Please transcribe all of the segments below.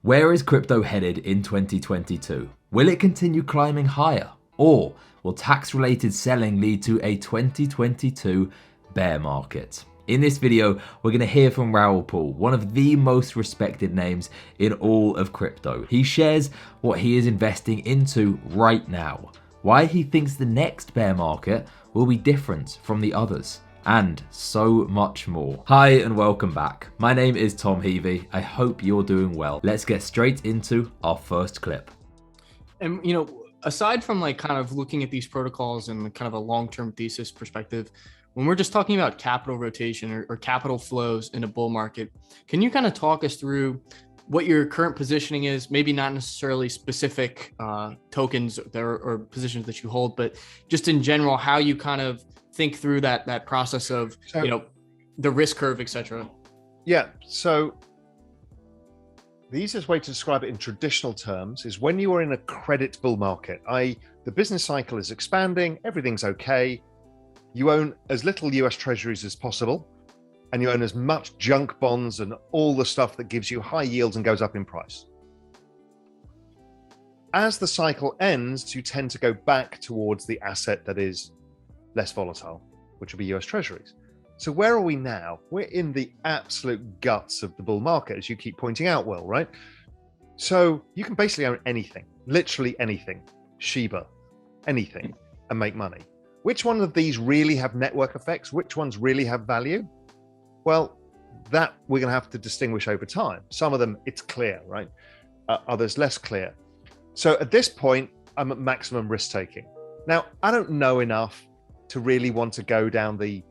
Where is crypto headed in 2022? Will it continue climbing higher? Or will tax-related selling lead to a 2022 bear market? In this video, we're going to hear from Raoul, one of the most respected names in all of crypto. He shares what he is investing into right now, why he thinks the next bear market will be different from the others, and so much more. Hi and welcome back. My name is Tom Heavey. I hope you're doing well. Let's get straight into our first clip. And aside from like kind of looking at these protocols and kind of a long-term thesis perspective, when we're just talking about capital rotation or capital flows in a bull market, can you kind of talk us through what your current positioning is? Maybe not necessarily specific tokens or positions that you hold, but just in general, how you kind of think through that process of, the risk curve, etc. Yeah. So the easiest way to describe it in traditional terms is when you are in a credit bull market, i.e. the business cycle is expanding, everything's okay. You own as little US treasuries as possible, and you own as much junk bonds and all the stuff that gives you high yields and goes up in price. As the cycle ends, you tend to go back towards the asset that is less volatile, which will be US treasuries. So where are we now? We're in the absolute guts of the bull market, as you keep pointing out, Will, right? So you can basically own anything, literally anything, Shiba, anything, and make money. Which one of these really have network effects? Which ones really have value? Well, that we're going to have to distinguish over time. Some of them, it's clear, right? Others less clear. So at this point, I'm at maximum risk taking. Now, I don't know enough to really want to go down the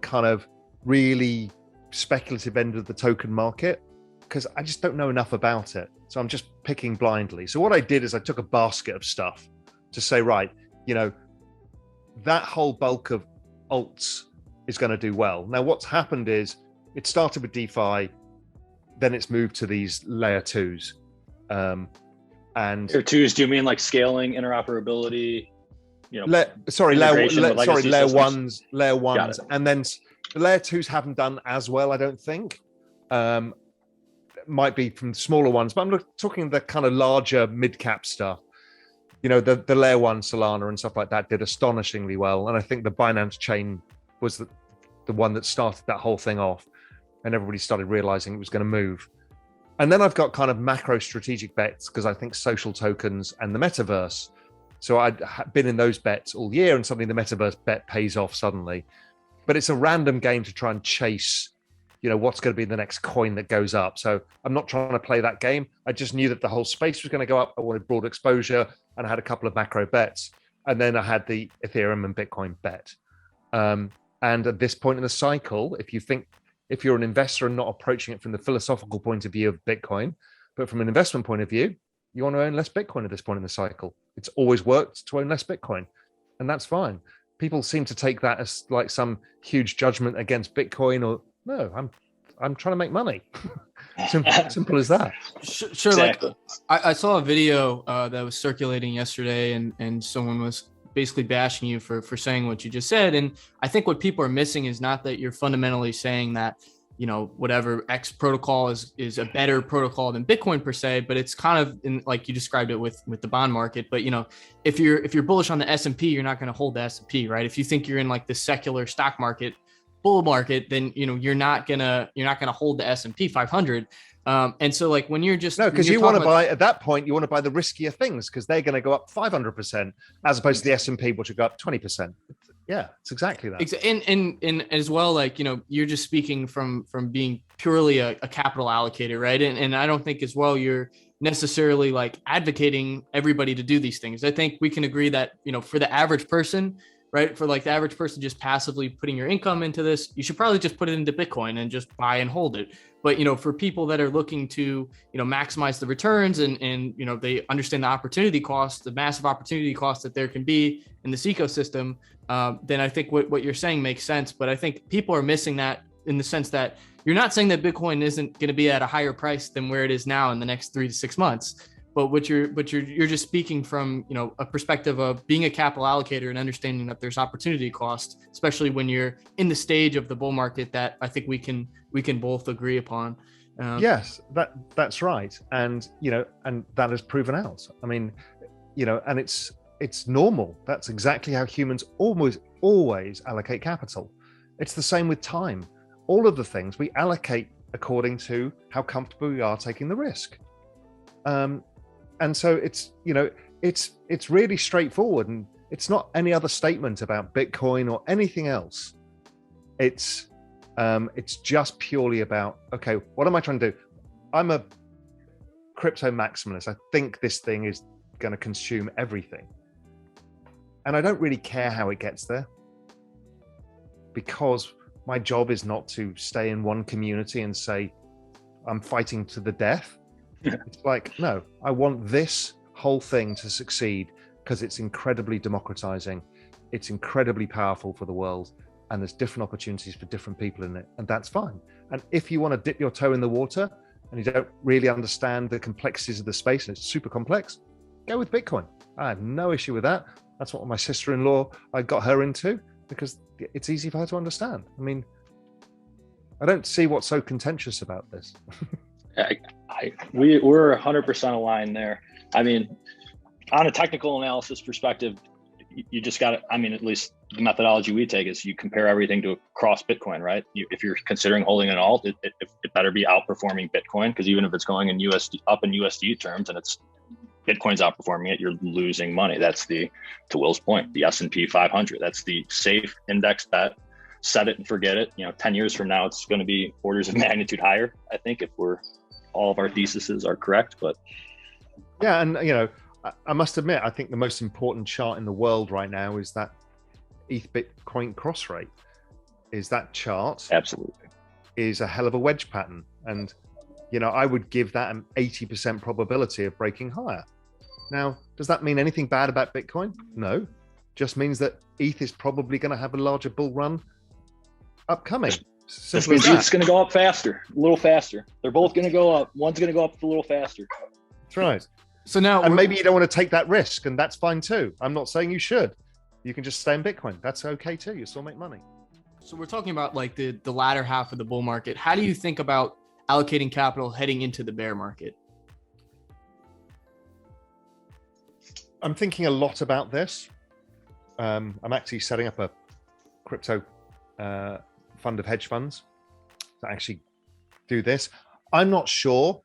kind of really speculative end of the token market, because I just don't know enough about it. So I'm just picking blindly. So what I did is I took a basket of stuff to say, right, that whole bulk of alts is going to do well. Now, what's happened is it started with DeFi, then it's moved to these layer twos. And layer twos, do you mean like scaling, interoperability? Layer ones, and then the layer twos haven't done as well, I don't think. Might be from smaller ones, but I'm talking the kind of larger mid-cap stuff. The layer one Solana and stuff like that did astonishingly well, and I think the Binance chain was the one that started that whole thing off, and everybody started realizing it was going to move. And then I've got kind of macro strategic bets because I think social tokens and the metaverse. So I'd been in those bets all year, and suddenly the metaverse bet pays off suddenly. But it's a random game to try and chase, what's going to be the next coin that goes up. So I'm not trying to play that game. I just knew that the whole space was going to go up. I wanted broad exposure, and I had a couple of macro bets. And then I had the Ethereum and Bitcoin bet. And at this point in the cycle, if you're an investor and not approaching it from the philosophical point of view of Bitcoin, but from an investment point of view, you want to own less Bitcoin at this point in the cycle. It's always worked to own less Bitcoin, and that's fine. People seem to take that as like some huge judgment against Bitcoin, or no, I'm trying to make money. Simple as that. Sure. Exactly. Like I saw a video that was circulating yesterday, and someone was basically bashing you for saying what you just said. And I think what people are missing is not that you're fundamentally saying that whatever X protocol is a better protocol than Bitcoin per se, but it's kind of in, like you described it with the bond market. But if you're bullish on the S&P, you're not going to hold the S&P, right? If you think you're in like the secular stock market, bull market, then you're not gonna hold the S&P 500. And so like when you're just because you want to buy at that point, you want to buy the riskier things because they're going to go up 500% as opposed to the S&P, which will go up 20%. Yeah, it's exactly that. And as well, like, you're just speaking from being purely a capital allocator, right? And I don't think as well you're necessarily like advocating everybody to do these things. I think we can agree that, for the average person, right? For like the average person just passively putting your income into this, you should probably just put it into Bitcoin and just buy and hold it. But, for people that are looking to, maximize the returns and they understand the opportunity cost, the massive opportunity cost that there can be in this ecosystem, then I think what you're saying makes sense. But I think people are missing that in the sense that you're not saying that Bitcoin isn't going to be at a higher price than where it is now in the next 3 to 6 months. But you're just speaking from, a perspective of being a capital allocator and understanding that there's opportunity cost, especially when you're in the stage of the bull market that I think we can both agree upon. Yes, that's right, and and that has proven out. I mean, and it's normal. That's exactly how humans almost always allocate capital. It's the same with time. All of the things we allocate according to how comfortable we are taking the risk. And so it's really straightforward, and it's not any other statement about Bitcoin or anything else. It's just purely about, okay, what am I trying to do? I'm a crypto maximalist. I think this thing is going to consume everything. And I don't really care how it gets there, because my job is not to stay in one community and say, I'm fighting to the death. It's like, no, I want this whole thing to succeed because it's incredibly democratizing. It's incredibly powerful for the world. And there's different opportunities for different people in it. And that's fine. And if you want to dip your toe in the water and you don't really understand the complexities of the space, and it's super complex, go with Bitcoin. I have no issue with that. That's what my sister-in-law, I got her into, because it's easy for her to understand. I mean, I don't see what's so contentious about this. We're 100% aligned there. I mean, on a technical analysis perspective, you just got to, I mean, at least the methodology we take is you compare everything to across Bitcoin, right? If you're considering holding an alt, it better be outperforming Bitcoin, because even if it's going in USD up in USD terms and it's Bitcoin's outperforming it, you're losing money. That's to Will's point, the S&P 500. That's the safe index bet. Set it and forget it. 10 years from now, it's going to be orders of magnitude higher, I think, if all of our theses are correct. But yeah, and I must admit, I think the most important chart in the world right now is that ETH Bitcoin cross rate. Is that chart absolutely is a hell of a wedge pattern, and I would give that an 80% probability of breaking higher. Now, does that mean anything bad about Bitcoin? No, just means that ETH is probably going to have a larger bull run upcoming. This means ETH's going to go up faster, a little faster. They're both going to go up. One's going to go up a little faster. That's right. So now, and maybe you don't want to take that risk, and that's fine too. I'm not saying you should. You can just stay in Bitcoin. That's okay too. You still make money. So we're talking about like the latter half of the bull market. How do you think about allocating capital heading into the bear market? I'm thinking a lot about this. I'm actually setting up a crypto fund of hedge funds that actually do this. I'm not sure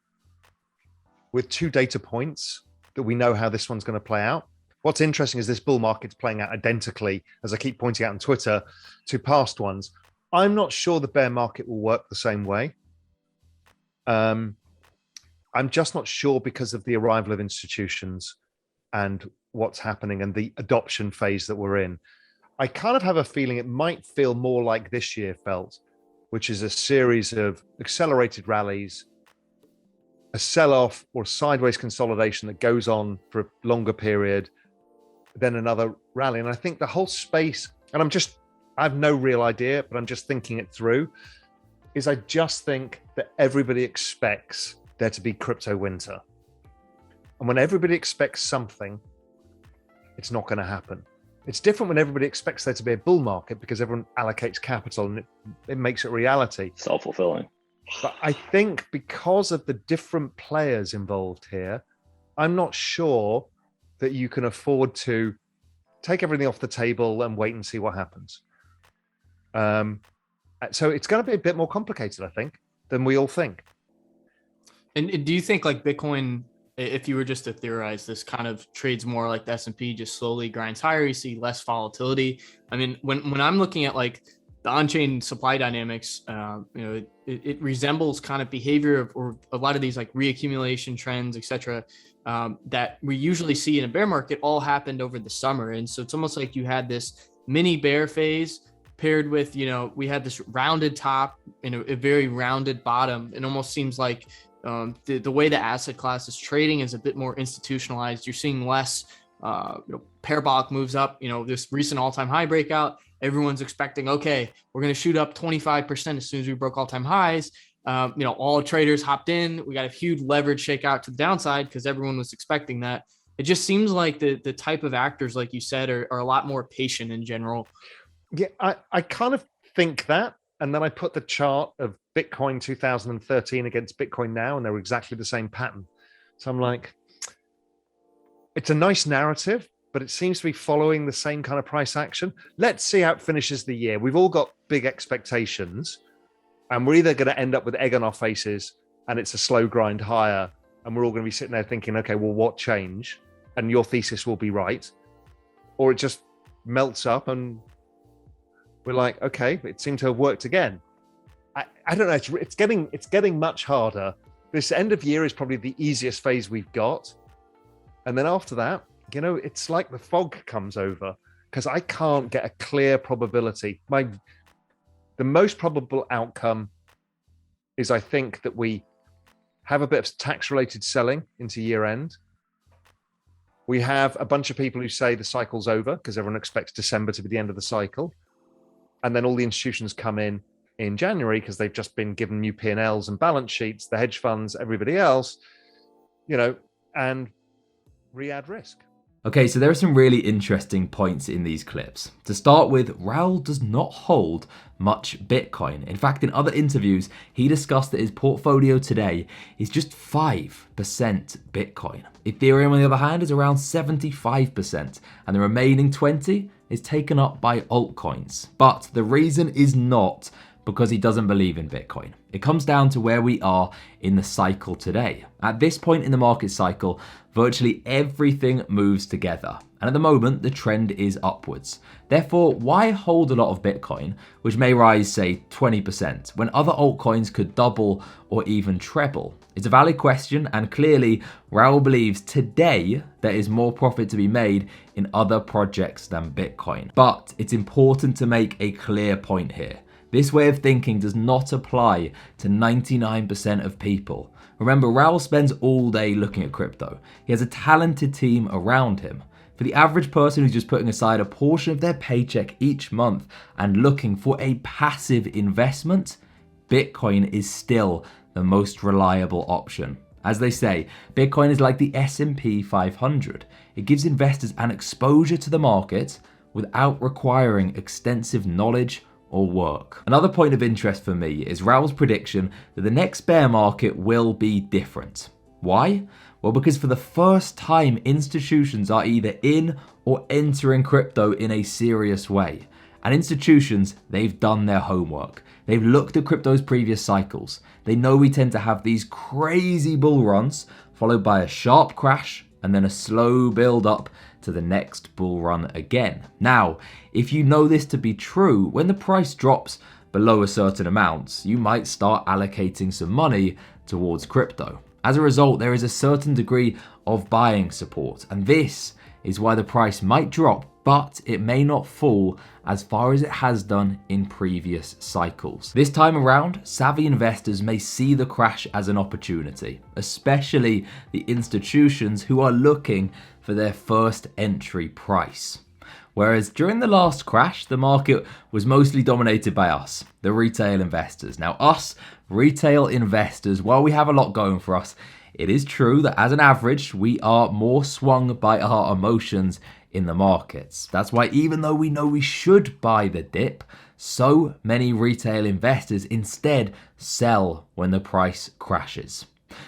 with 2 data points that we know how this one's going to play out. What's interesting is this bull market's playing out identically, as I keep pointing out on Twitter, to past ones. I'm not sure the bear market will work the same way. I'm just not sure because of the arrival of institutions and what's happening and the adoption phase that we're in. I kind of have a feeling it might feel more like this year felt, which is a series of accelerated rallies, a sell-off or sideways consolidation that goes on for a longer period, then another rally. And I think the whole space, and I have no real idea, but I'm just thinking it through, is I just think that everybody expects there to be crypto winter. And when everybody expects something, it's not going to happen. It's different when everybody expects there to be a bull market because everyone allocates capital and it makes it reality. Self-fulfilling. But I think because of the different players involved here, I'm not sure that you can afford to take everything off the table and wait and see what happens. So it's going to be a bit more complicated, I think, than we all think. And do you think like Bitcoin, if you were just to theorize, this kind of trades more like the S&P, just slowly grinds higher, you see less volatility? I mean, when I'm looking at like the on-chain supply dynamics, it resembles kind of behavior or a lot of these like reaccumulation trends, et cetera, that we usually see in a bear market all happened over the summer. And so it's almost like you had this mini bear phase paired with, we had this rounded top and a very rounded bottom. It almost seems like the way the asset class is trading is a bit more institutionalized. You're seeing less parabolic moves up, this recent all-time high breakout. Everyone's expecting, okay, we're going to shoot up 25% as soon as we broke all-time highs. All traders hopped in. We got a huge leverage shakeout to the downside because everyone was expecting that. It just seems like the type of actors, like you said, are a lot more patient in general. Yeah, I kind of think that. And then I put the chart of Bitcoin 2013 against Bitcoin now, and they're exactly the same pattern. So I'm like, it's a nice narrative, but it seems to be following the same kind of price action. Let's see how it finishes the year. We've all got big expectations, and we're either going to end up with egg on our faces and it's a slow grind higher, and we're all going to be sitting there thinking, okay, well, what change? And your thesis will be right. Or it just melts up and we're like, okay, it seemed to have worked again. I don't know. It's getting much harder. This end of year is probably the easiest phase we've got. And then after that, it's like the fog comes over because I can't get a clear probability. The most probable outcome is I think that we have a bit of tax-related selling into year end. We have a bunch of people who say the cycle's over because everyone expects December to be the end of the cycle. And then all the institutions come in January because they've just been given new P&Ls and balance sheets, the hedge funds, everybody else, and re-add risk. Okay, so there are some really interesting points in these clips. To start with, Raoul does not hold much Bitcoin. In fact, in other interviews, he discussed that his portfolio today is just 5% Bitcoin. Ethereum, on the other hand, is around 75%, and the remaining 20% is taken up by altcoins. But the reason is not because he doesn't believe in Bitcoin. It comes down to where we are in the cycle today. At this point in the market cycle, virtually everything moves together. And at the moment, the trend is upwards. Therefore, why hold a lot of Bitcoin, which may rise, say, 20%, when other altcoins could double or even treble? It's a valid question, and clearly, Raoul believes today there is more profit to be made in other projects than Bitcoin. But it's important to make a clear point here. This way of thinking does not apply to 99% of people. Remember, Raoul spends all day looking at crypto. He has a talented team around him. For the average person who's just putting aside a portion of their paycheck each month and looking for a passive investment, Bitcoin is still the most reliable option. As they say, Bitcoin is like the S&P 500. It gives investors an exposure to the market without requiring extensive knowledge or work. Another point of interest for me is Raoul's prediction that the next bear market will be different. Why? Well, because for the first time, institutions are either in or entering crypto in a serious way. And institutions, they've done their homework. They've looked at crypto's previous cycles. They know we tend to have these crazy bull runs followed by a sharp crash and then a slow build up to the next bull run again. Now, if you know this to be true, when the price drops below a certain amount, you might start allocating some money towards crypto. As a result, there is a certain degree of buying support, and this is why the price might drop, but it may not fall as far as it has done in previous cycles. This time around, savvy investors may see the crash as an opportunity, especially the institutions who are looking for their first entry price. Whereas during the last crash, the market was mostly dominated by us, the retail investors. Now, us retail investors, while we have a lot going for us, it is true that as an average, we are more swung by our emotions in the markets. That's why even though we know we should buy the dip, so many retail investors instead sell when the price crashes.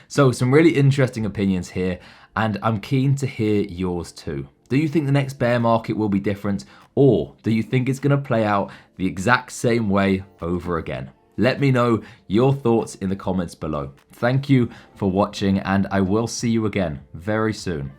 So some really interesting opinions here, and I'm keen to hear yours too. Do you think the next bear market will be different, or do you think it's going to play out the exact same way over again? Let me know your thoughts in the comments below. Thank you for watching, and I will see you again very soon.